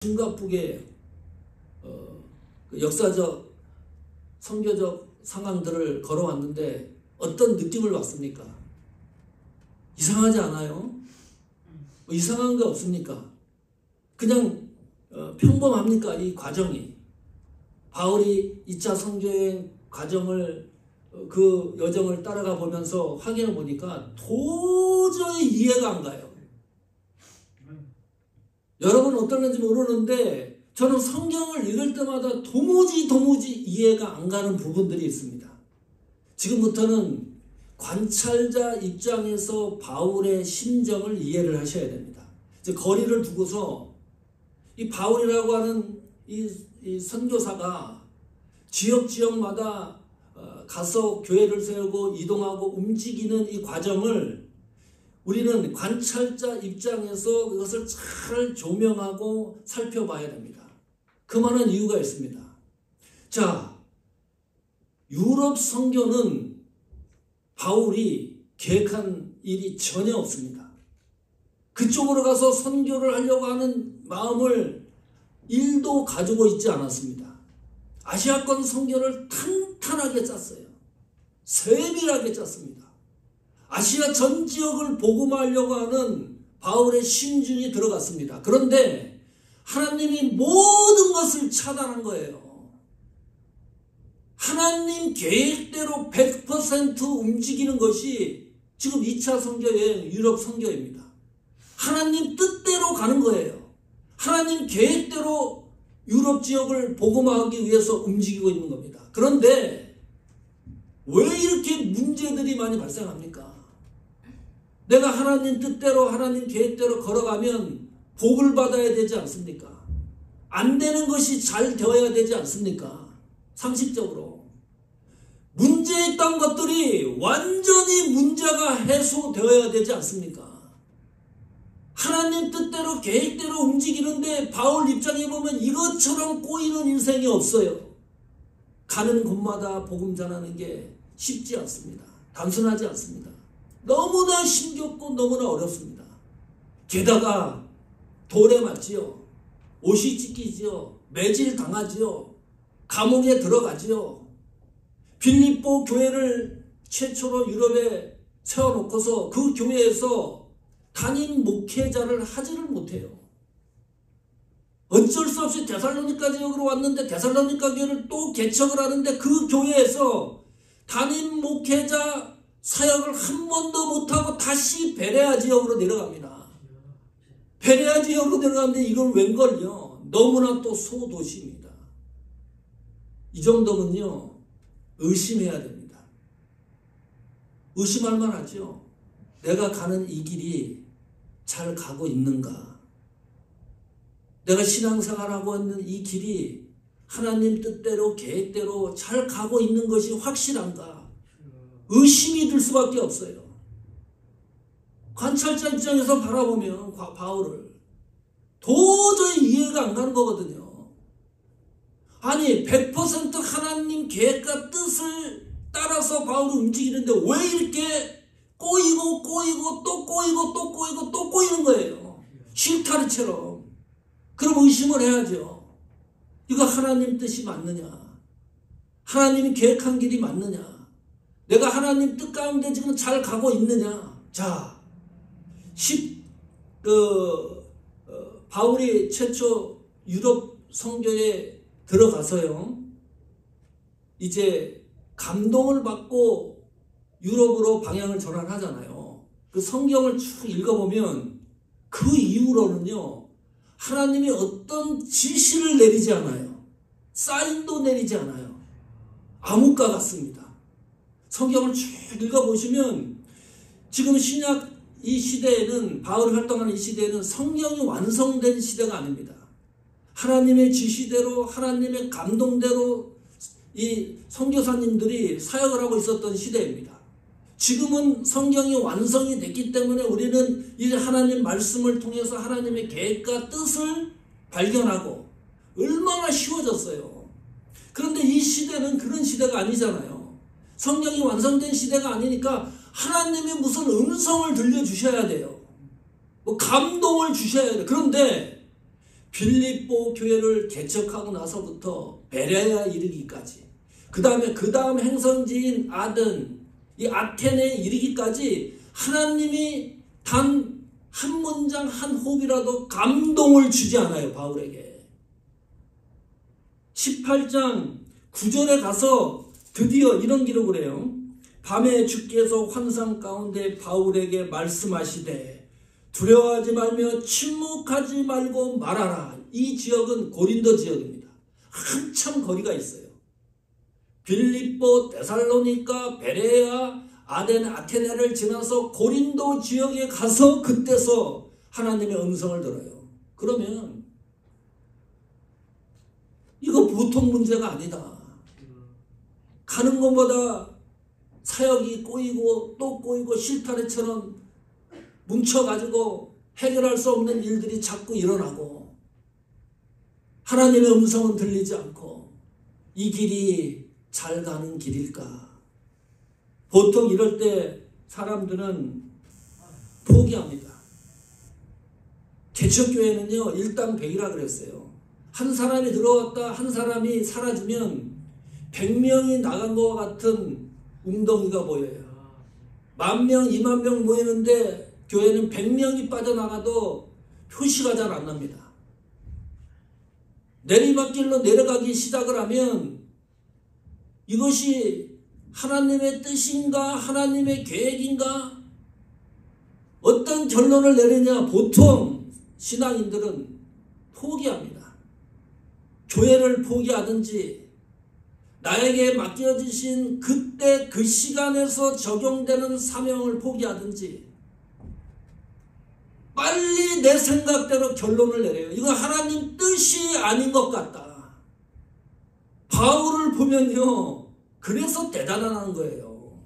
싱가포르의 역사적, 선교적 상황들을 걸어왔는데 어떤 느낌을 받습니까? 이상하지 않아요? 뭐 이상한 거 없습니까? 그냥 평범합니까? 이 과정이. 바울이 2차 선교여행 과정을 그 여정을 따라가 보면서 확인해 보니까 도저히 이해가 안 가요. 여러분 어떨는지 모르는데 저는 성경을 읽을 때마다 도무지 이해가 안 가는 부분들이 있습니다. 지금부터는 관찰자 입장에서 바울의 심정을 이해를 하셔야 됩니다. 이제 거리를 두고서 이 바울이라고 하는 이 선교사가 지역마다 가서 교회를 세우고 이동하고 움직이는 이 과정을 우리는 관찰자 입장에서 그것을 잘 조명하고 살펴봐야 됩니다. 그만한 이유가 있습니다. 자, 유럽 선교는 바울이 계획한 일이 전혀 없습니다. 그쪽으로 가서 선교를 하려고 하는 마음을 1도 가지고 있지 않았습니다. 아시아권 선교를 탄탄하게 짰어요. 세밀하게 짰습니다. 아시아 전 지역을 복음화하려고 하는 바울의 심중이 들어갔습니다. 그런데 하나님이 모든 것을 차단한 거예요. 하나님 계획대로 100% 움직이는 것이 지금 2차 선교여행 유럽 선교입니다. 하나님 뜻대로 가는 거예요. 하나님 계획대로 유럽 지역을 복음화하기 위해서 움직이고 있는 겁니다. 그런데 왜 이렇게 문제들이 많이 발생합니까? 내가 하나님 뜻대로 하나님 계획대로 걸어가면 복을 받아야 되지 않습니까? 안 되는 것이 잘 되어야 되지 않습니까? 상식적으로. 문제있던 것들이 완전히 문제가 해소되어야 되지 않습니까? 하나님 뜻대로 계획대로 움직이는데 바울 입장에 보면 이것처럼 꼬이는 인생이 없어요. 가는 곳마다 복음 전하는 게 쉽지 않습니다. 단순하지 않습니다. 너무나 힘겹고 너무나 어렵습니다. 게다가 돌에 맞지요. 옷이 찢기지요. 매질 당하지요. 감옥에 들어가지요. 빌립보 교회를 최초로 유럽에 세워놓고서 그 교회에서 담임 목회자를 하지를 못해요. 어쩔 수 없이 데살로니가 지역으로 왔는데 데살로니가 교회를 또 개척을 하는데 그 교회에서 담임 목회자 사역을 한 번도 못하고 다시 베레아 지역으로 내려갑니다. 베레아 지역으로 내려가는데 이걸 웬걸요? 너무나 또 소도시입니다. 이 정도면요 의심해야 됩니다. 의심할 만하죠. 내가 가는 이 길이 잘 가고 있는가? 내가 신앙생활하고 있는 이 길이 하나님 뜻대로 계획대로 잘 가고 있는 것이 확실한가? 의심이 들 수밖에 없어요. 관찰자 입장에서 바라보면 바울을 도저히 이해가 안 가는 거거든요. 아니 100% 하나님 계획과 뜻을 따라서 바울이 움직이는데 왜 이렇게 꼬이고 또 꼬이고 또 꼬이고 또 꼬이는 거예요. 실타리처럼. 그럼 의심을 해야죠. 이거 하나님 뜻이 맞느냐? 하나님이 계획한 길이 맞느냐? 내가 하나님 뜻 가운데 지금 잘 가고 있느냐? 자, 바울이 최초 유럽 선교에 들어가서요. 이제 감동을 받고 유럽으로 방향을 전환하잖아요. 그 성경을 쭉 읽어보면 그 이후로는요. 하나님이 어떤 지시를 내리지 않아요. 사인도 내리지 않아요. 암흑과 같습니다. 성경을 쭉 읽어보시면 지금 신약 이 시대에는 바울이 활동하는 이 시대에는 성경이 완성된 시대가 아닙니다. 하나님의 지시대로 하나님의 감동대로 이 선교사님들이 사역을 하고 있었던 시대입니다. 지금은 성경이 완성이 됐기 때문에 우리는 이 하나님 말씀을 통해서 하나님의 계획과 뜻을 발견하고 얼마나 쉬워졌어요. 그런데 이 시대는 그런 시대가 아니잖아요. 성경이 완성된 시대가 아니니까 하나님이 무슨 음성을 들려주셔야 돼요. 뭐 감동을 주셔야 돼요. 그런데 빌립보 교회를 개척하고 나서부터 베레아 이르기까지, 그 다음 행성지인 아덴, 이 아테네에 이르기까지 하나님이 단 한 문장 한 호흡이라도 감동을 주지 않아요, 바울에게. 18장 9절에 가서 드디어 이런 기록을 해요. 밤에 주께서 환상 가운데 바울에게 말씀하시되 두려워하지 말며 침묵하지 말고 말하라. 이 지역은 고린도 지역입니다. 한참 거리가 있어요. 빌립보, 데살로니가, 베레아, 아덴, 아테네를 지나서 고린도 지역에 가서 그때서 하나님의 음성을 들어요. 그러면 이거 보통 문제가 아니다. 가는 것보다 사역이 꼬이고 또 꼬이고 실타래처럼 뭉쳐가지고 해결할 수 없는 일들이 자꾸 일어나고 하나님의 음성은 들리지 않고 이 길이 잘 가는 길일까? 보통 이럴 때 사람들은 포기합니다. 개척교회는요, 일당백이라 그랬어요. 한 사람이 들어왔다 한 사람이 사라지면 100명이 나간 것 같은 웅덩이가 보여요. 10,000명, 20,000명 모이는데 교회는 100명이 빠져나가도 표시가 잘 안 납니다. 내리막길로 내려가기 시작을 하면 이것이 하나님의 뜻인가 하나님의 계획인가 어떤 결론을 내리냐 보통 신앙인들은 포기합니다. 교회를 포기하든지 나에게 맡겨주신 그때 그 시간에서 적용되는 사명을 포기하든지 빨리 내 생각대로 결론을 내려요. 이거 하나님 뜻이 아닌 것 같다. 바울을 보면요, 그래서 대단한 거예요.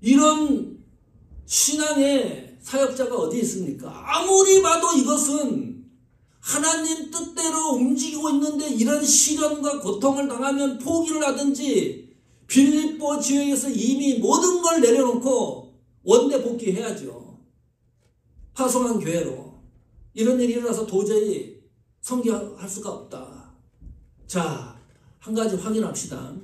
이런 신앙의 사역자가 어디 있습니까? 아무리 봐도 이것은 하나님 뜻대로 움직이고 있는데 이런 시련과 고통을 당하면 포기를 하든지 빌립보 지역에서 이미 모든 걸 내려놓고 원대 복귀해야죠. 파송한 교회로. 이런 일이 일어나서 도저히 성교할 수가 없다. 자, 한 가지 확인합시다.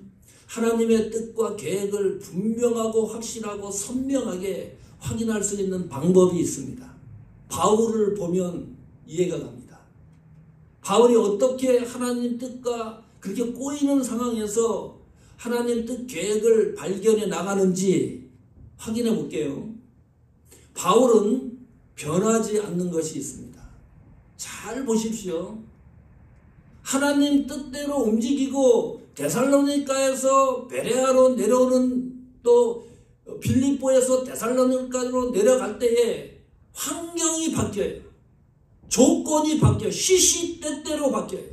하나님의 뜻과 계획을 분명하고 확실하고 선명하게 확인할 수 있는 방법이 있습니다. 바울을 보면 이해가 갑니다. 바울이 어떻게 하나님 뜻과 그렇게 꼬이는 상황에서 하나님 뜻 계획을 발견해 나가는지 확인해 볼게요. 바울은 변하지 않는 것이 있습니다. 잘 보십시오. 하나님 뜻대로 움직이고 데살로니가에서 베레아로 내려오는 또 빌립보에서 데살로니가로 내려갈 때에 환경이 바뀌어요. 조건이 바뀌어요. 시시때때로 바뀌어요.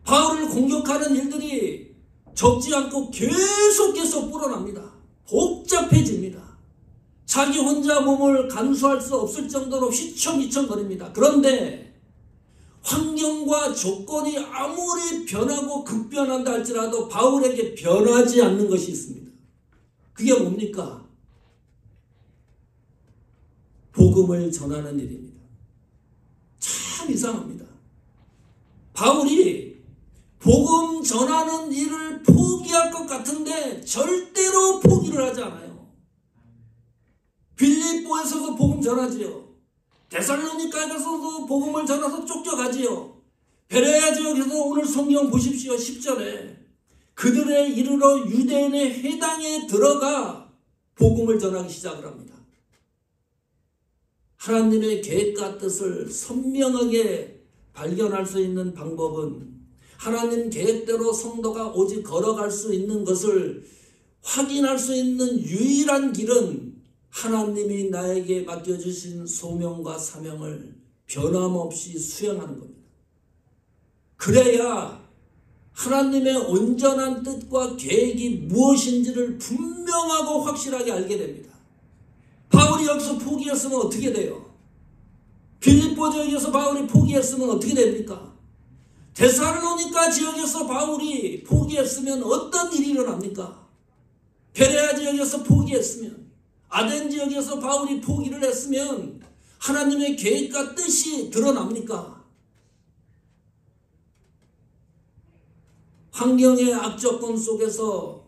바울을 공격하는 일들이 적지 않고 계속해서 불어납니다. 복잡해집니다. 자기 혼자 몸을 간수할 수 없을 정도로 휘청휘청거립니다. 그런데 환경과 조건이 아무리 변하고 급변한다 할지라도 바울에게 변하지 않는 것이 있습니다. 그게 뭡니까? 복음을 전하는 일입니다. 참 이상합니다. 바울이 복음 전하는 일을 포기할 것 같은데 절대로 포기를 하지 않아요. 빌립보에서도 복음 전하지요. 데살로니가에서도 복음을 전해서 쫓겨가지요. 베레아 지역에서 오늘 성경 보십시오. 10절에 그들에 이르러 유대인의 회당에 들어가 복음을 전하기 시작을 합니다. 하나님의 계획과 뜻을 선명하게 발견할 수 있는 방법은 하나님 계획대로 성도가 오직 걸어갈 수 있는 것을 확인할 수 있는 유일한 길은 하나님이 나에게 맡겨주신 소명과 사명을 변함없이 수행하는 겁니다. 그래야 하나님의 온전한 뜻과 계획이 무엇인지를 분명하고 확실하게 알게 됩니다. 바울이 여기서 포기했으면 어떻게 돼요? 빌립보 지역에서 바울이 포기했으면 어떻게 됩니까? 데살로니가 지역에서 바울이 포기했으면 어떤 일이 일어납니까? 베레아 지역에서 포기했으면, 아덴 지역에서 바울이 포기를 했으면 하나님의 계획과 뜻이 드러납니까? 환경의 악조건 속에서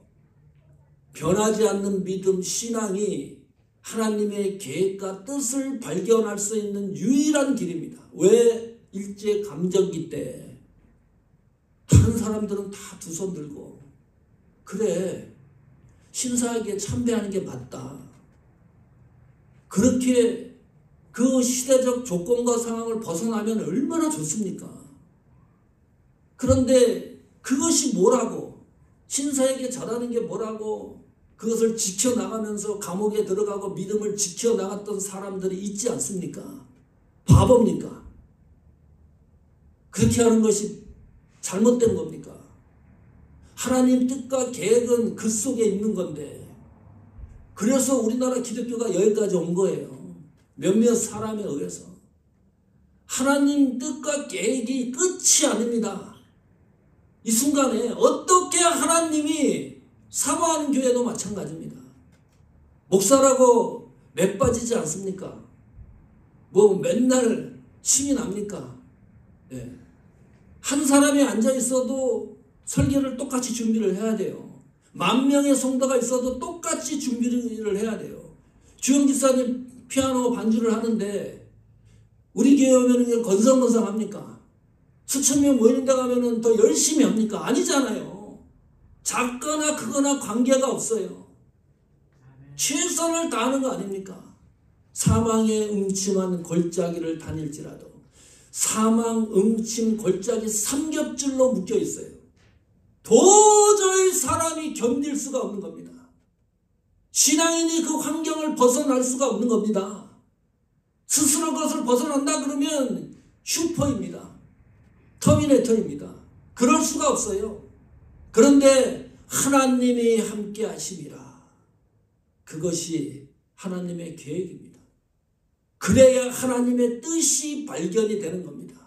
변하지 않는 믿음, 신앙이 하나님의 계획과 뜻을 발견할 수 있는 유일한 길입니다. 왜 일제 감정기 때 다른 사람들은 다 두 손 들고 그래 신사에게 참배하는 게 맞다. 그렇게 그 시대적 조건과 상황을 벗어나면 얼마나 좋습니까? 그런데 그것이 뭐라고? 신사에게 절하는 게 뭐라고? 그것을 지켜나가면서 감옥에 들어가고 믿음을 지켜나갔던 사람들이 있지 않습니까? 바보입니까? 그렇게 하는 것이 잘못된 겁니까? 하나님 뜻과 계획은 그 속에 있는 건데 그래서 우리나라 기독교가 여기까지 온 거예요. 몇몇 사람에 의해서. 하나님 뜻과 계획이 끝이 아닙니다. 이 순간에 어떻게 하나님이 사모하는 교회도 마찬가지입니다. 목사라고 매 빠지지 않습니까? 뭐 맨날 힘이 납니까? 네. 한 사람이 앉아 있어도 설교를 똑같이 준비를 해야 돼요. 10,000명의 성도가 있어도 똑같이 준비를 해야 돼요. 주영 집사님 피아노 반주를 하는데 우리 교회 오면 건성건성합니까? 수천 명 모이는 데 가면 더 열심히 합니까? 아니잖아요. 작거나 크거나 관계가 없어요. 최선을 다하는 거 아닙니까? 사망의 음침한 골짜기를 다닐지라도 사망, 음침, 골짜기 삼겹줄로 묶여 있어요. 도저히 사람이 견딜 수가 없는 겁니다. 신앙인이 그 환경을 벗어날 수가 없는 겁니다. 스스로 그것을 벗어난다 그러면 슈퍼입니다. 터미네이터입니다. 그럴 수가 없어요. 그런데 하나님이 함께 하심이라. 그것이 하나님의 계획입니다. 그래야 하나님의 뜻이 발견이 되는 겁니다.